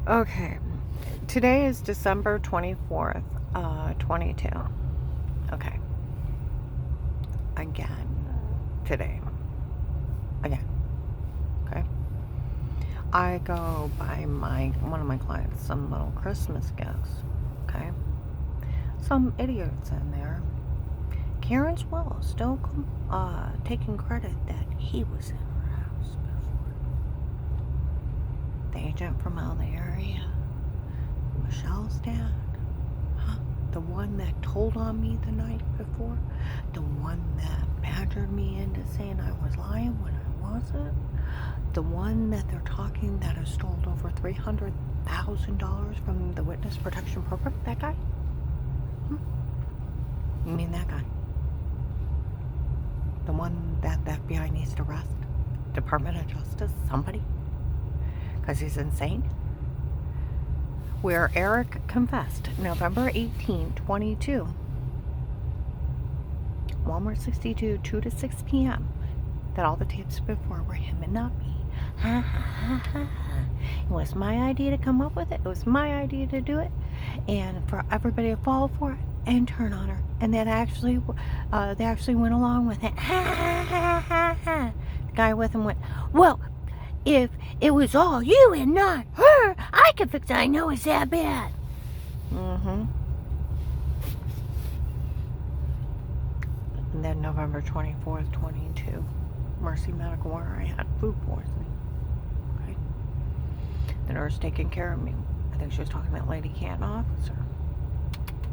Okay, today is December 24th, 22. Okay, again, today, again, okay. I go buy one of my clients some little Christmas gifts, okay. Some idiots in there. Karen's Will still taking credit that he was in her house before. The agent from out of the area, Michelle's dad. Huh? The one that told on me the night before? The one that badgered me into saying I was lying when I wasn't? The one that they're talking that has stole over $300,000 from the Witness Protection Program? That guy? You mean that guy? The one that the FBI needs to arrest? Department of Justice? Somebody? Because he's insane? Where Eric confessed November 18, 22, Walmart 62, 2 to 6 p.m., that all the tapes before were him and not me. Ha ha ha ha ha. It was my idea to come up with it. It was my idea to do it. And for everybody to fall for it and turn on her. And then they actually went along with it. Ha ha ha ha ha. The guy with him went, well, if it was all you and not her, I could fix it. I know it's that bad. Mm-hmm. And then November 24th, 22, Mercy Medical, where I had food poisoning. Okay. The nurse taking care of me. I think she was talking to that lady Canton officer.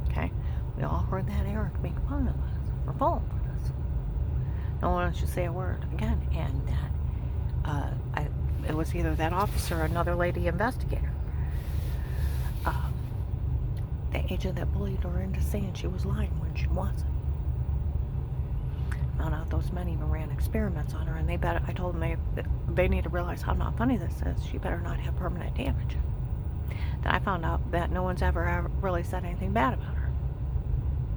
Okay. We all heard that Eric make fun of us for falling for this. No one should say a word again. And that it was either that officer or another lady investigator. The agent that bullied her into saying she was lying when she wasn't. Found out those men even ran experiments on her, and I told them they need to realize how not funny this is. She better not have permanent damage. Then I found out that no one's ever really said anything bad about her.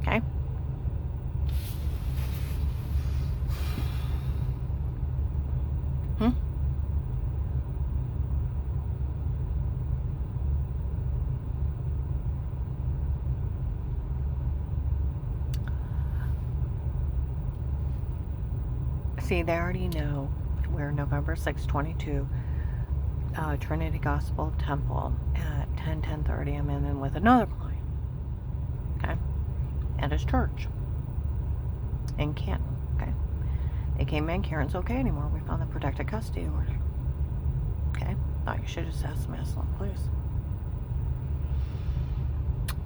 Okay? See, they already know we're November 6, 22, Trinity Gospel Temple at 10:30. I'm in with another client, okay, at his church in Canton, okay. They came in, Karen's okay anymore. We found the protected custody order, okay. Thought you should just ask Maslin, please.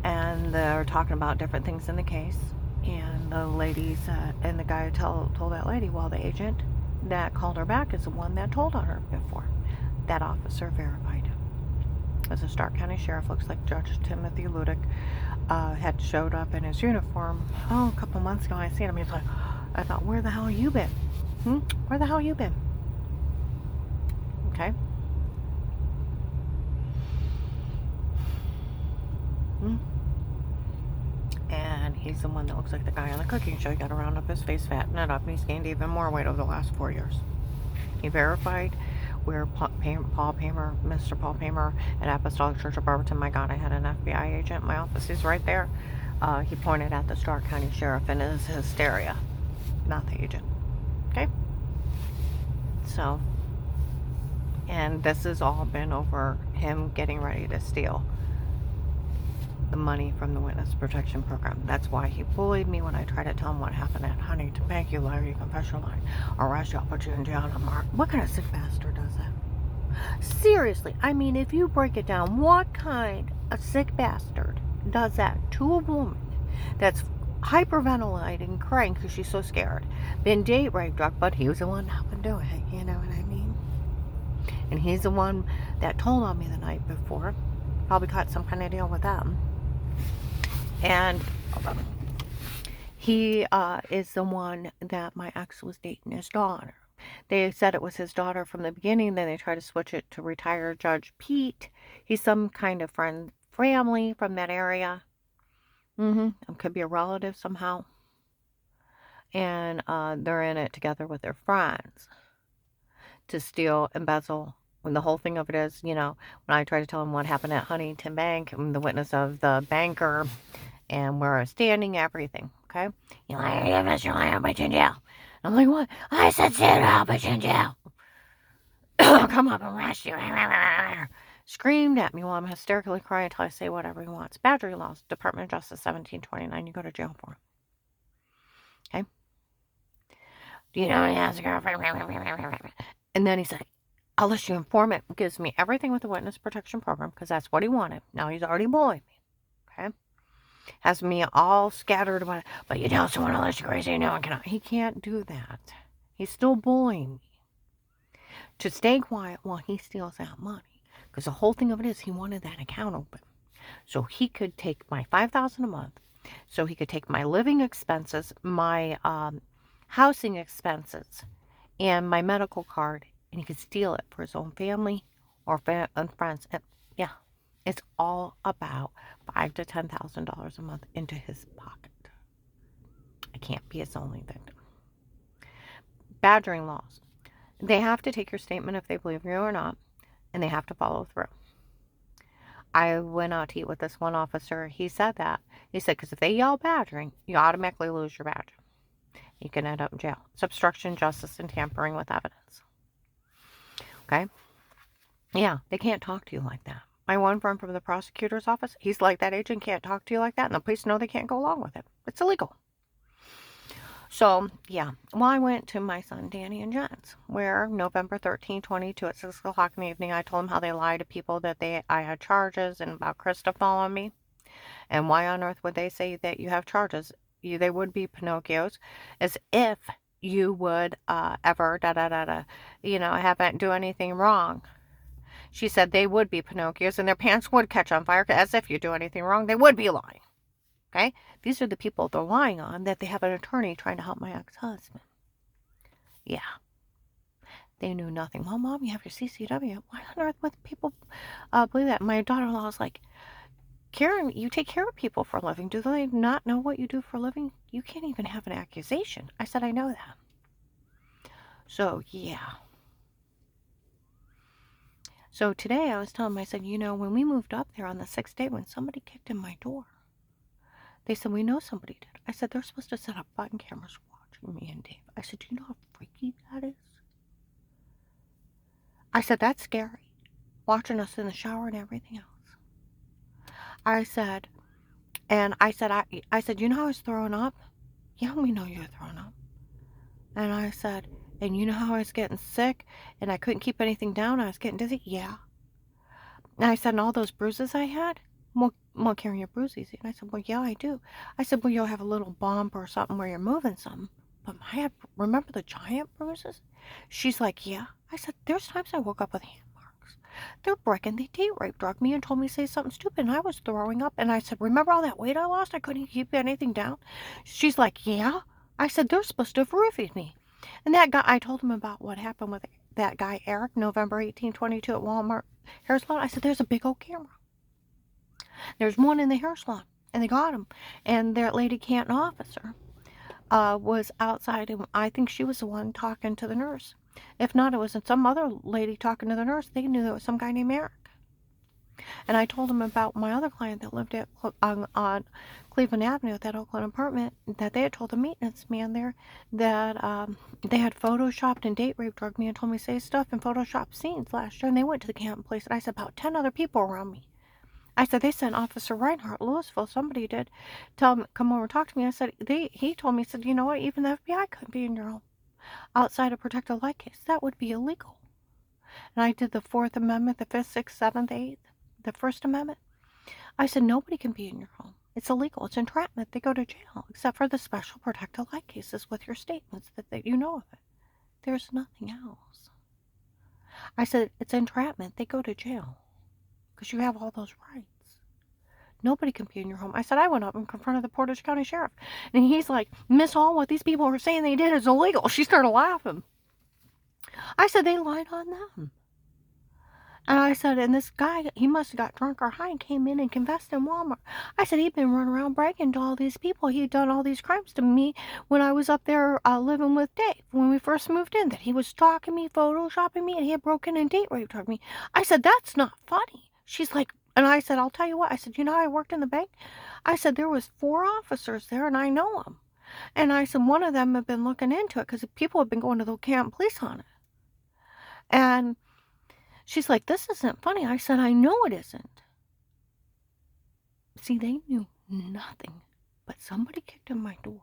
And they're talking about different things in the case. And the lady said, and the guy told that lady, well, the agent that called her back is the one that told on her before. That officer verified. As a Stark County Sheriff, looks like Judge Timothy Ludick had showed up in his uniform, a couple months ago. I seen him. He's like, I thought, where the hell have you been? Where the hell have you been? Okay. And he's the one that looks like the guy on the cooking show. He got to round up his face, fatten it up, and he's gained even more weight over the last 4 years. He verified where Paul Paymer, Mr. Paul Paymer at Apostolic Church of Barberton, my God, I had an FBI agent in my office. He's right there. He pointed at the Stark County Sheriff in his hysteria, not the agent. Okay? So, and this has all been over him getting ready to steal the money from the Witness Protection Program. That's why he bullied me when I tried to tell him what happened at Huntington Bank. You lie, you confess your lie. Arrest you, I'll put you in jail. What kind of sick bastard does that? Seriously, I mean, if you break it down, what kind of sick bastard does that to a woman that's hyperventilating, crying because she's so scared, been date raped, drug, but he was the one that would do it, you know what I mean? And he's the one that told on me the night before. Probably caught some kind of deal with them. And he is the one that my ex was dating his daughter. They said it was his daughter from the beginning. Then they tried to switch it to retired Judge Pete. He's some kind of family from that area. Could be a relative somehow. And they're in it together with their friends to steal, embezzle And the whole thing of it is, when I try to tell him what happened at Huntington Bank, I'm the witness of the banker and where I was standing, everything, okay? You liar, you Mr. Liar, I'll put you in jail. I'm like, what? I said, sit down, I'll put you in jail. Come up and arrest you. Screamed at me while I'm hysterically crying until I say whatever he wants. Badgery laws, Department of Justice 1729, you go to jail for it. Okay? Do you know he has a girlfriend? And then he's like, I'll let you informant. Gives me everything with the witness protection program because that's what he wanted. Now he's already bullied me. Okay? Has me all scattered about it. But you tell someone unless you're crazy, no one cannot. He can't do that. He's still bullying me to stay quiet while he steals that money. Because the whole thing of it is he wanted that account open. So he could take my $5,000 a month. So he could take my living expenses, my housing expenses, and my medical card, and he could steal it for his own family or friends. And yeah, it's all about $5,000 to $10,000 a month into his pocket. I can't be his only victim. Badgering laws. They have to take your statement if they believe you or not, and they have to follow through. I went out to eat with this one officer. He said that. He said, because if they yell badgering, you automatically lose your badge. You can end up in jail. It's obstruction, justice, and tampering with evidence. Okay? Yeah, they can't talk to you like that. My one friend from the prosecutor's office, he's like, that agent can't talk to you like that, and the police know they can't go along with it. It's illegal. So, yeah. Well, I went to my son, Danny and Jen's, where November 13, 22 at 6 o'clock in the evening, I told them how they lied to people that I had charges and about Krista following me. And why on earth would they say that you have charges? They would be Pinocchios, as if you would ever, haven't do anything wrong. She said they would be Pinocchios and their pants would catch on fire, as if you do anything wrong. They would be lying. Okay? These are the people they're lying on, that they have an attorney trying to help my ex-husband. Yeah. They knew nothing. Well, Mom, you have your CCW. Why on earth would people believe that? My daughter-in-law was like, Karen, you take care of people for a living. Do they not know what you do for a living? You can't even have an accusation. I said, I know that. So, yeah. So today I was telling them, I said, when we moved up there on the 6th day, when somebody kicked in my door, they said, we know somebody did. I said, they're supposed to set up button cameras watching me and Dave. I said, do you know how freaky that is? I said, that's scary. Watching us in the shower and everything else. I said, I said, you know how I was throwing up? Yeah, we know you were throwing up. And I said, and you know how I was getting sick and I couldn't keep anything down? I was getting dizzy? Yeah. And I said, and all those bruises I had? Well, Karen, your bruise easy. And I said, well, yeah, I do. I said, well, you'll have a little bump or something where you're moving something. But remember the giant bruises? She's like, yeah. I said, there's times I woke up with hand marks. They're breaking. They date rape drugged me and told me to say something stupid. And I was throwing up. And I said, remember all that weight I lost? I couldn't keep anything down. She's like, yeah. I said, they're supposed to have roofied me. And that guy, I told him about what happened with that guy, Eric, November 1822 at Walmart hair salon. I said, there's a big old camera. There's one in the hair salon, and they got him. And their Lady Canton officer was outside, and I think she was the one talking to the nurse. If not, it was some other lady talking to the nurse. They knew it was some guy named Eric. And I told him about my other client that lived on Cleveland Avenue at that Oakland apartment, that they had told the maintenance man there that they had photoshopped and date rape drugged me and told me to say stuff and photoshopped scenes last year. And they went to the Canton place, and I said, about 10 other people around me. I said, they sent Officer Reinhardt, Louisville, somebody did, tell him, come over and talk to me. I said, he told me, he said, you know what, even the FBI couldn't be in your home outside a protected light case. That would be illegal. And I did the 4th Amendment, the 5th, 6th, 7th, 8th, the 1st Amendment. I said, nobody can be in your home. It's illegal. It's entrapment. They go to jail, except for the special protected light cases with your statements that you know of it. There's nothing else. I said, it's entrapment. They go to jail because you have all those rights. Nobody can be in your home. I said, I went up and confronted the Portage County Sheriff. And he's like, Miss Hall, what these people are saying they did is illegal. She started laughing. I said, they lied on them. And I said, and this guy, he must have got drunk or high and came in and confessed in Walmart. I said, he'd been running around bragging to all these people he'd done all these crimes to me when I was up there living with Dave when we first moved in, that he was stalking me, photoshopping me, and he had broken and date raped me. I said, that's not funny. She's like, and I said, I'll tell you what. I said, you know how I worked in the bank? I said, there was 4 officers there, and I know them. And I said, one of them had been looking into it because people had been going to the Canton Police on it. And she's like, this isn't funny. I said, I know it isn't. See, they knew nothing, but somebody kicked in my door,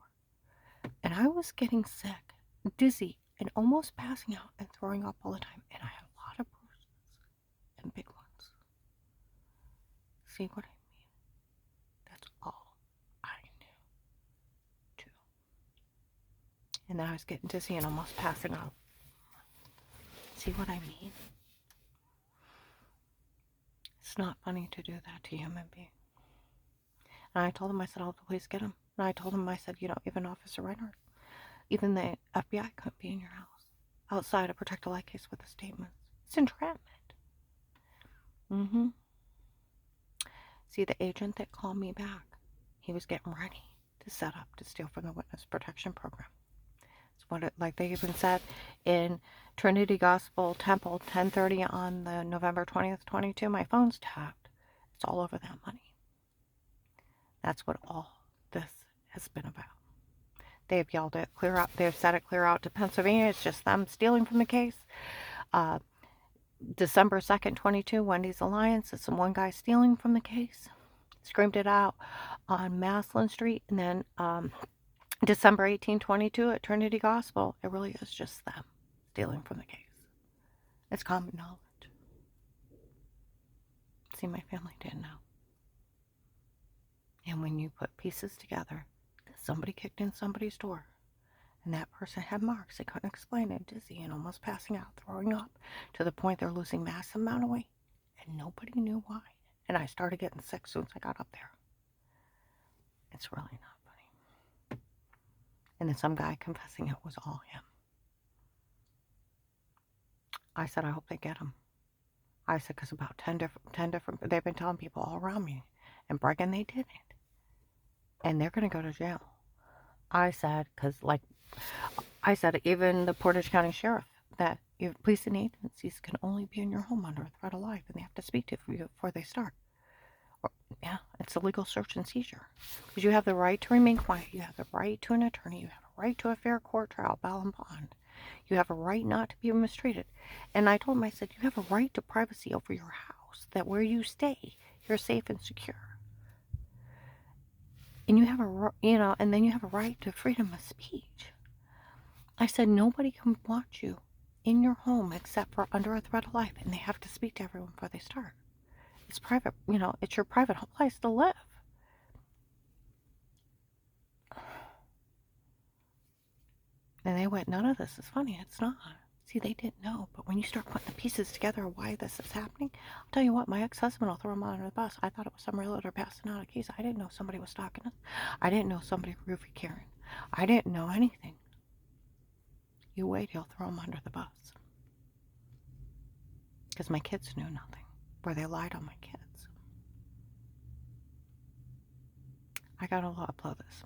and I was getting sick, dizzy, and almost passing out and throwing up all the time, and I had a lot of bruises and big ones. See what I mean? That's all I knew, too. And then I was getting dizzy and almost passing out. See what I mean? It's not funny to do that to a human being. And I told him, I said, I'll please get him. And I told him, I said, even Officer Reinhardt, even the FBI couldn't be in your house outside a protect a life case with a statement. It's entrapment. See, the agent that called me back, he was getting ready to set up to steal from the witness protection program. It's what like they even said in Trinity Gospel Temple, 10:30 on the November 20th, 22. My phone's tapped. It's all over that money. That's what all this has been about. They've yelled it clear out. They've said it clear out to Pennsylvania. It's just them stealing from the case. December 2nd, 22, Wendy's Alliance. It's one guy stealing from the case. Screamed it out on Maslin Street. And then December 18, 22 at Trinity Gospel. It really is just them stealing from the case. It's common knowledge. See, my family didn't know. And when you put pieces together, that somebody kicked in somebody's door, and that person had marks, they couldn't explain it, dizzy and almost passing out, throwing up, to the point they're losing massive amount of weight, and nobody knew why. And I started getting sick as soon as I got up there. It's really not funny. And then some guy confessing it was all him. I said, I hope they get him. I said, because about 10 different, they've been telling people all around me, and bragging they did it. And they're going to go to jail. I said, because even the Portage County Sheriff, that police and agencies can only be in your home under a threat of life, and they have to speak to you before they start. Yeah, it's a legal search and seizure. Because you have the right to remain quiet. You have the right to an attorney. You have a right to a fair court trial, bail and bond. You have a right not to be mistreated. And I told him, I said, you have a right to privacy over your house, that where you stay, you're safe and secure. And you have and then you have a right to freedom of speech. I said, nobody can watch you in your home except for under a threat of life, and they have to speak to everyone before they start. It's private, it's your private place to live. And they went, none of this is funny. It's not. See, they didn't know. But when you start putting the pieces together of why this is happening, I'll tell you what, my ex-husband will throw him under the bus. I thought it was some realtor passing out a case. I didn't know somebody was stalking us. I didn't know somebody roofie Karen. I didn't know anything. You wait, he'll throw him under the bus. Because my kids knew nothing. Where they lied on my kids. I gotta upload this.